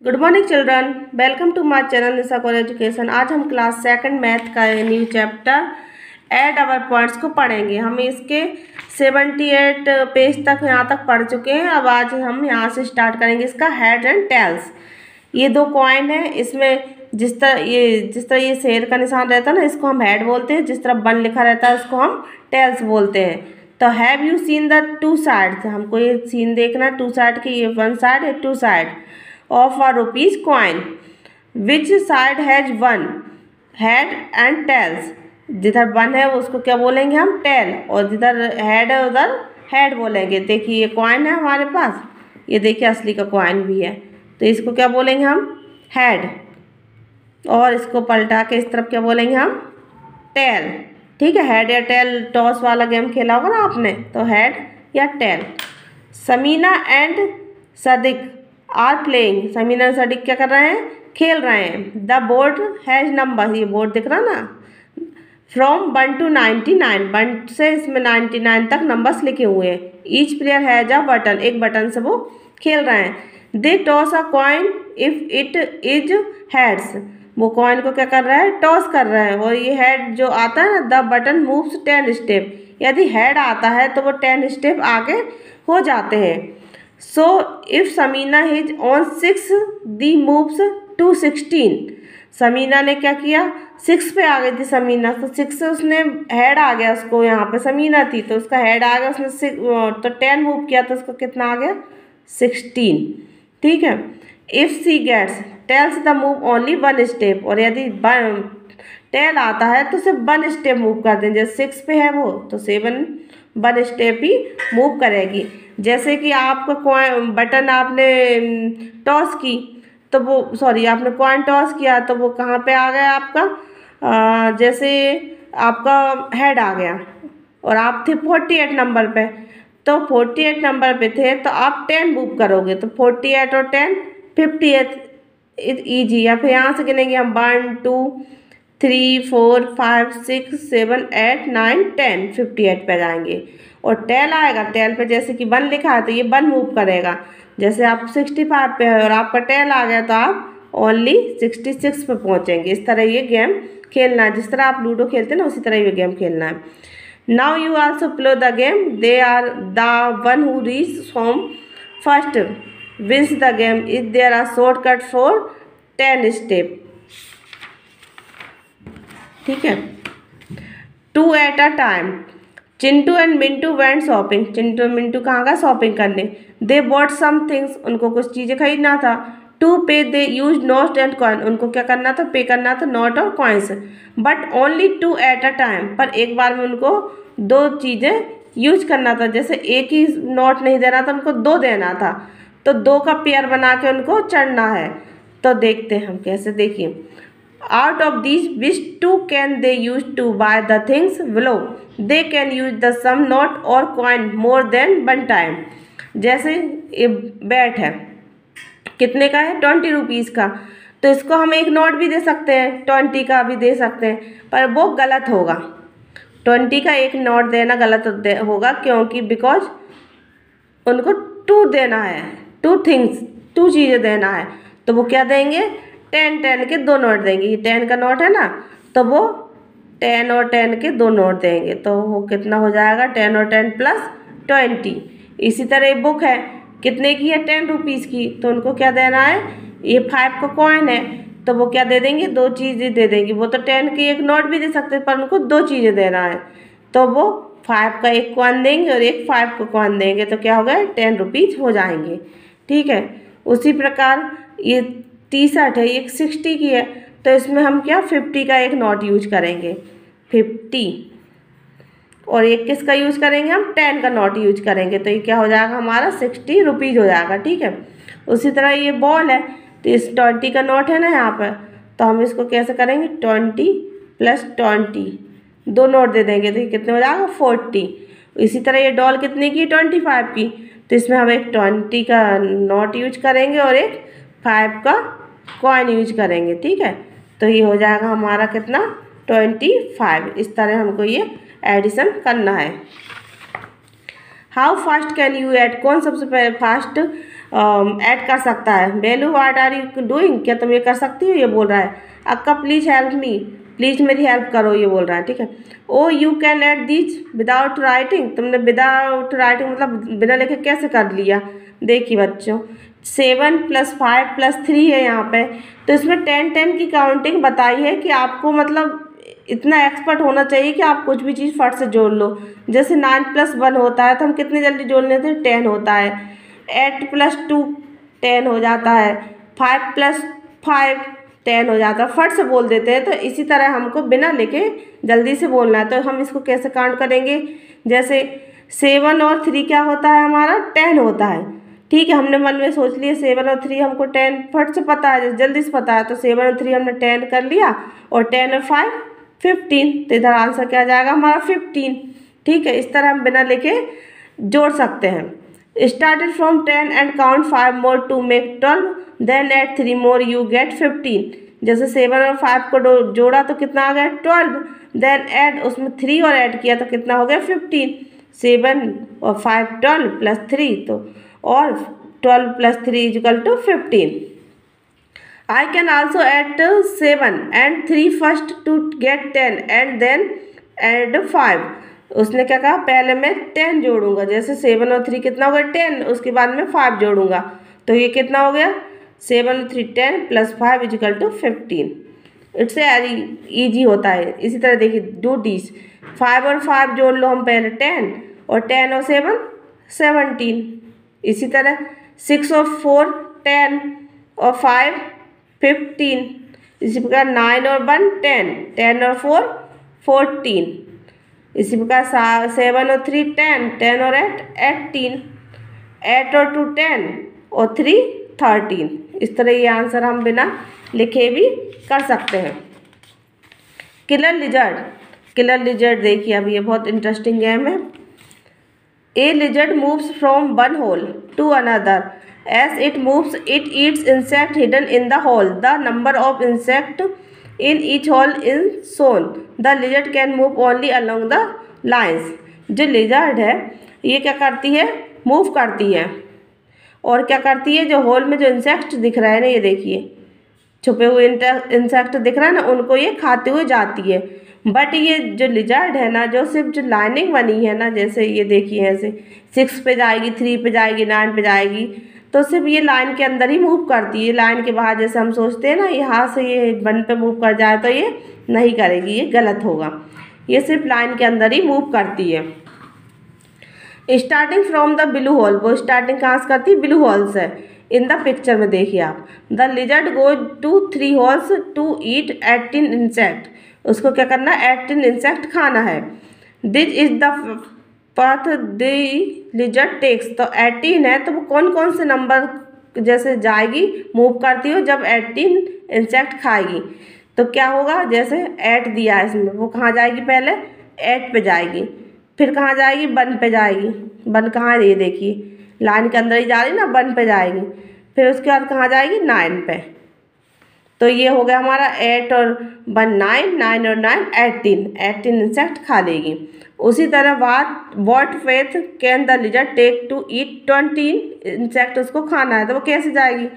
Good morning children, welcome to my channel Nisha Kaur education. आज हम class second math का new chapter add our points को पढ़ेंगे। हम इसके 78 पेज तक यहाँ तक पढ़ चुके हैं। अब आज हम यहाँ से स्टार्ट करेंगे इसका हेड एंड टेल्स। ये दो कॉइन है, इसमें जिस तरह ये शेर का निशान रहता है ना, इसको हम हेड बोलते हैं। जिस तरह 1 लिखा रहता है उसको हम टेल्स बोलते हैं। तो have you seen the two sides, हमको ये सीन देखना है टू साइड की, ये 1 साइड है, 2 side of a rupees coin. Which side has 1 head and tails? जिधर 1 है उसको क्या बोलेंगे हम? टेल। और जिधर हेड है उधर हेड बोलेंगे। देखिए ये कॉइन है हमारे पास, ये देखिए असली का कॉइन भी है, तो इसको क्या बोलेंगे हम? हेड। और इसको पलटा के इस तरफ क्या बोलेंगे हम? टेल। ठीक है, हेड या टेल टॉस वाला गेम खेला होगा ना आपने, तो हेड या tail. Samina and Sadiq are playing. Samina और सदिक क्या कर रहे हैं? खेल रहे हैं। द बोर्ड हैज नंबर, ये बोर्ड दिख रहा ना, फ्रॉम 1 to 99, 1 से इसमें 99 तक नंबर्स लिखे हुए हैं। Each player has a button, एक बटन से वो खेल रहे हैं। They toss a coin if it is heads, वो कॉइन को क्या कर रहा है? टॉस कर रहा है। और ये हेड जो आता है ना, द बटन मूव्स 10 स्टेप, यदि हेड आता है तो वो 10 स्टेप आगे हो जाते हैं। So if Samina is on 6 the moves to 16, Samina ने क्या किया? 6 पे आ गई थी समीना, तो 6 से उसने हेड आ गया उसको, यहाँ पे समीना थी तो उसका हेड आ गया, उसने तो 10 मूव किया तो उसका कितना आ गया? 16। ठीक है। If she gets tails the move only 1 step, और यदि टेल आता है तो सिर्फ 1 स्टेप मूव कर दें। जैसे 6 पे है वो तो 7 1 स्टेप ही मूव करेगी। जैसे कि आपका कॉइन बटन आपने टॉस की तो वो आपने कॉइन टॉस किया तो वो कहाँ पे आ गया आपका? जैसे आपका हेड आ गया और आप थे 48 नंबर पे, तो 48 नंबर पे थे तो आप 10 मूव करोगे, तो 48 और 10 58 ईजी। या फिर यहाँ से गिनेंगे हम 1 2 3 4 5 6 7 8 9 10, 58 पे जाएंगे। और टेल आएगा, टेल पे जैसे कि 1 लिखा है तो ये 1 मूव करेगा। जैसे आप 65 पे है और आपका टेल आ गया तो आप ओनली 66 पे पहुँचेंगे। इस तरह ये गेम खेलना है, जिस तरह आप लूडो खेलते हैं ना उसी तरह ये गेम खेलना है। Now you also play the game. They are the one who reach home first wins the game. Is there are shortcut for 10 step. ठीक है। 2 at a time. Chintu and Mintu went shopping. Chintu Mintu कहाँ का? शॉपिंग करने। They bought some things, उनको कुछ चीज़ें खरीदना था। टू पे दे यूज नोट एंड कॉइन, उनको क्या करना था? पे करना था नोट और coins. But only 2 at a time, पर एक बार में उनको 2 चीज़ें यूज करना था। जैसे एक ही नोट नहीं देना था, उनको 2 देना था, तो 2 का पेयर बना के उनको चढ़ना है। तो देखते हैं हम कैसे। देखिए, out of these which 2 can they use to buy the things below? They can use the sum note or coin more than 1 time. जैसे ये बैट है, कितने का है? 20 रुपीज़ का, तो इसको हम एक नोट भी दे सकते हैं, 20 का भी दे सकते हैं, पर वो गलत होगा। 20 का एक नोट देना गलत होगा, क्योंकि बिकॉज उनको 2 देना है, 2 थिंग्स, 2 चीज़ें देना है। तो वो क्या देंगे? 10 के 2 नोट देंगे। ये 10 का नोट है ना, तो वो 10 और 10 के 2 नोट देंगे, तो वो कितना हो जाएगा? 10 और 10 प्लस 20। इसी तरह ये बुक है, कितने की है? 10 रुपीज़ की, तो उनको क्या देना है? ये 5 का कॉइन है, तो वो क्या दे देंगे? 2 चीज़ें दे देंगे। वो तो 10 की एक नोट भी दे सकते पर उनको 2 चीज़ें देना है, तो वो 5 का एक कॉइन देंगे और एक 5 का कॉइन देंगे, तो क्या हो गया? 10 रुपीज़ हो जाएंगे। ठीक है। उसी प्रकार ये टी-शर्ट है, ये 60 की है, तो इसमें हम क्या 50 का एक नोट यूज करेंगे, 50। और एक किसका यूज करेंगे हम? 10 का नोट यूज करेंगे, तो ये क्या हो जाएगा हमारा? 60 रुपीज़ हो जाएगा। ठीक है। उसी तरह ये बॉल है, तो इस 20 का नोट है ना यहाँ पर, तो हम इसको कैसे करेंगे? 20 प्लस 20, 2 नोट दे देंगे, तो ये कितने हो जाएगा? 40। इसी तरह ये डॉल कितने की? 25 की, तो इसमें हम एक 20 का नोट यूज करेंगे और एक 5 का कॉइन यूज करेंगे। ठीक है। तो ये हो जाएगा हमारा कितना? 25। इस तरह हमको ये एडिशन करना है। How fast can you add? कौन सबसे फास्ट ऐड कर सकता है। बेलू व्हाट आर यू डूइंग, क्या तुम ये कर सकती हो, ये बोल रहा है। अक्का प्लीज हेल्प मी, प्लीज मेरी हेल्प करो, ये बोल रहा है, ठीक है। Oh you can add this without writing, तुमने विदाउट राइटिंग मतलब बिना लिखे कैसे कर लिया। देखिए बच्चों 7 + 5 + 3 है यहाँ पे, तो इसमें 10 की काउंटिंग बताई है कि आपको मतलब इतना एक्सपर्ट होना चाहिए कि आप कुछ भी चीज़ फट से जोड़ लो। जैसे 9 + 1 होता है तो हम कितनी जल्दी जोड़ लेते हैं, 10 होता है। 8 + 2 10 हो जाता है। 5 + 5 10 हो जाता है, फट से बोल देते हैं। तो इसी तरह हमको बिना लिखे जल्दी से बोलना है। तो हम इसको कैसे काउंट करेंगे, जैसे 7 और 3 क्या होता है हमारा, 10 होता है, ठीक है। हमने मन में सोच लिया 7 और 3 हमको 10 फट से पता है, जल्दी से पता है, तो 7 और 3 हमने 10 कर लिया, और 10 और 5 15, तो इधर आंसर क्या आ जाएगा हमारा 15, ठीक है। इस तरह हम बिना लिखे जोड़ सकते हैं। Started from 10 and count 5 more to make 12, then add 3 more you get 15। जैसे 7 और 5 को जोड़ा तो कितना आ गया 12, देन ऐड उसमें 3 और ऐड किया तो कितना हो गया 15। 7 और 5 12 + 3, तो और 12 + 3 = 15। I can also add 7 and 3 first to get 10 and then add 5। उसने क्या कहा, पहले मैं 10 जोड़ूंगा, जैसे 7 और 3 कितना हो गया 10, उसके बाद में 5 जोड़ूंगा, तो ये कितना हो गया 7 और 3 10 + 5 = 15। इट्स वेरी ईजी होता है। इसी तरह देखिए डू दिस, 5 और 5 जोड़ लो हम पहले 10, और 10 और 7 17। इसी तरह 6 और 4 10 और 5 15। इसी प्रकार 9 और 1 10, 10 और 4 14। इसी प्रकार 7 और 3 10, 10 और 8 18, 8 और 2 10 और 3 13। इस तरह ये आंसर हम बिना लिखे भी कर सकते हैं। किलर लिजर्ड, किलर लिजर्ड देखिए, अब ये बहुत इंटरेस्टिंग गेम है। A lizard moves from one hole to another. As it moves, it eats insect hidden in the hole. The number of insect in each hole is shown. The lizard can move only along the lines. जो lizard है ये क्या करती है, move करती है, और क्या करती है, जो होल में जो इंसेक्ट दिख रहा है ना, ये देखिए छुपे हुए इंसेक्ट दिख रहा है ना, उनको ये खाते हुए जाती है। बट ये जो लिजर्ड है ना, जो सिर्फ जो लाइनिंग बनी है ना, जैसे ये देखिए ऐसे 6 पे जाएगी, 3 पे जाएगी, 9 पे जाएगी, तो सिर्फ ये लाइन के अंदर ही मूव करती है। लाइन के बाहर जैसे हम सोचते हैं ना यहाँ से ये 1 पे मूव कर जाए, तो ये नहीं करेगी, ये गलत होगा। ये सिर्फ लाइन के अंदर ही मूव करती है। Starting from the blue hole, वो स्टार्टिंग कहाँ से करती है, ब्लू होल से। इन द पिक्चर में देखिए आप, the lizard goes to 3 holes to eat 18 insect. उसको क्या करना है, 18 इंसेक्ट खाना है। This is the path the lizard takes, तो 18 है, तो वो कौन कौन से नंबर जैसे जाएगी, मूव करती हो जब 18 इंसेक्ट खाएगी, तो क्या होगा, जैसे 8 दिया है इसमें, वो कहाँ जाएगी, पहले 8 पे जाएगी, फिर कहाँ जाएगी, 1 पे जाएगी। 1 कहाँ है, ये देखिए लाइन के अंदर ही जा रही ना, 1 पे जाएगी, फिर उसके बाद कहाँ जाएगी, 9 पे। तो ये हो गया हमारा 8 और 1 9, 9 और 9 18 इंसेक्ट खा लेगी। उसी तरह what path can the lizard take to eat 20 insect, उसको खाना है, तो वो कैसे जाएगी,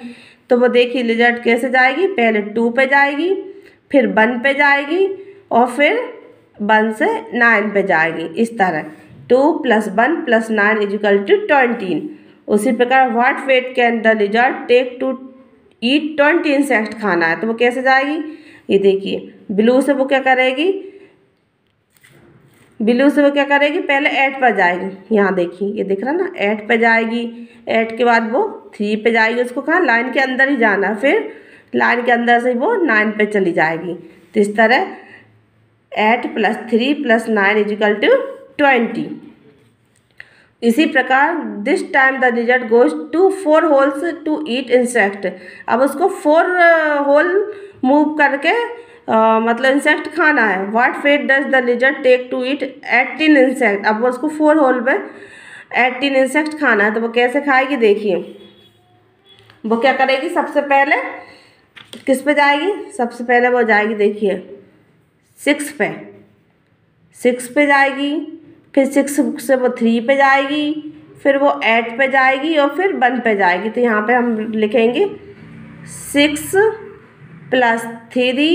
तो वो देखिए लिजर्ड कैसे जाएगी, पहले 2 पे जाएगी, फिर 1 पे जाएगी, और फिर 1 से 9 पे जाएगी। इस तरह 2 + 1 + 9 = 20। उसी प्रकार what way can the lizard take to eat 20 insect, खाना है, तो वो कैसे जाएगी, ये देखिए ब्लू से वो क्या करेगी, ब्लू से वो क्या करेगी, पहले 8 पर जाएगी। यहाँ देखिए ये दिख रहा ना, 8 पे जाएगी, 8 के बाद वो 3 पे जाएगी, उसको कहाँ, लाइन के अंदर ही जाना, फिर लाइन के अंदर से वो 9 पे चली जाएगी। तो इस तरह 8 + 3 + 9 = 20। इसी प्रकार this time the lizard goes to 4 holes to eat insect. अब उसको 4 होल मूव करके मतलब इंसेक्ट खाना है। What path does the lizard take to eat 18 insect. अब उसको 4 होल में 18 इंसेक्ट खाना है, तो वो कैसे खाएगी, देखिए वो क्या करेगी, सबसे पहले किस पे जाएगी, सबसे पहले वो जाएगी देखिए 6 पे जाएगी, फिर 6 से वो 3 पे जाएगी, फिर वो 8 पे जाएगी और फिर 1 पे जाएगी। तो यहाँ पे हम लिखेंगे 6 + 3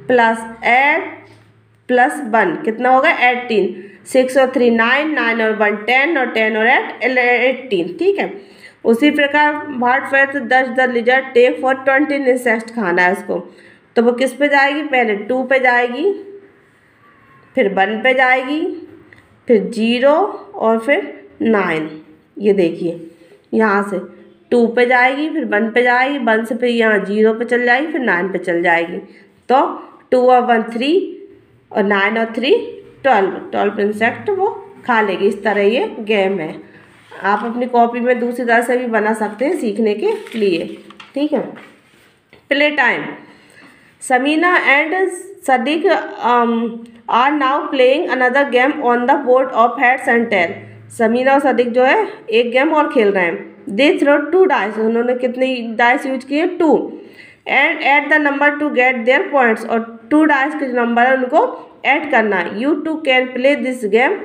+ 8 + 1 कितना होगा 18। 6 और 3 9, 9 और 1 10 और 10 और 8 18। ठीक है। उसी प्रकार what path does the lizard take for 20 insect खाना है उसको, तो वो किस पे जाएगी, पहले 2 पे जाएगी, फिर 1 पे जाएगी, फिर 0 और फिर 9। ये देखिए यहाँ से 2 पे जाएगी, फिर 1 पे जाएगी, 1 से फिर यहाँ 0 पे चल जाएगी, फिर 9 पे चल जाएगी। तो 2 और 1 3 और 9 और 3 12 इंसेक्ट वो खा लेगी। इस तरह ये गेम है। आप अपनी कॉपी में दूसरी तरह से भी बना सकते हैं सीखने के लिए। ठीक है। Play time. Samina and Sadiq are now playing another game on the board of heads and tail. Samina और सदीक जो है एक गेम और खेल रहे हैं। दे थ्रो 2 डाइस, उन्होंने कितने डाइस यूज किए 2, and add the number to get their points, और 2 डाइस के नंबर है उनको ऐड करना है। You too can play this game,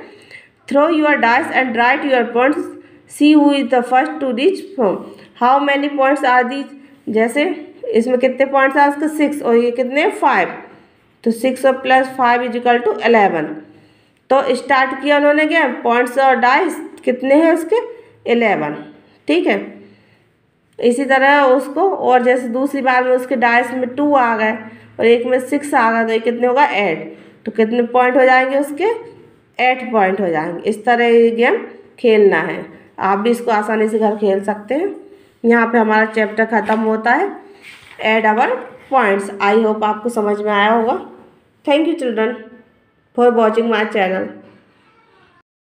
throw your dice and write your points, see who is the first to reach home. How many points are these, जैसे इसमें कितने points आए उसके 6 और ये कितने 5, तो 6 और +5 = 11। तो स्टार्ट किया उन्होंने क्या, पॉइंट्स और डाइस कितने हैं उसके 11। ठीक है। इसी तरह उसको, और जैसे दूसरी बार में उसके डाइस में 2 आ गए और एक में 6 आ गया, तो ये कितने होगा 8, तो कितने पॉइंट हो जाएंगे उसके 8 पॉइंट हो जाएंगे। इस तरह ये गेम खेलना है। आप भी इसको आसानी से घर खेल सकते हैं। यहाँ पे हमारा चैप्टर ख़त्म होता है, add our points. I hope आपको समझ में आया होगा। Thank you children for watching my channel.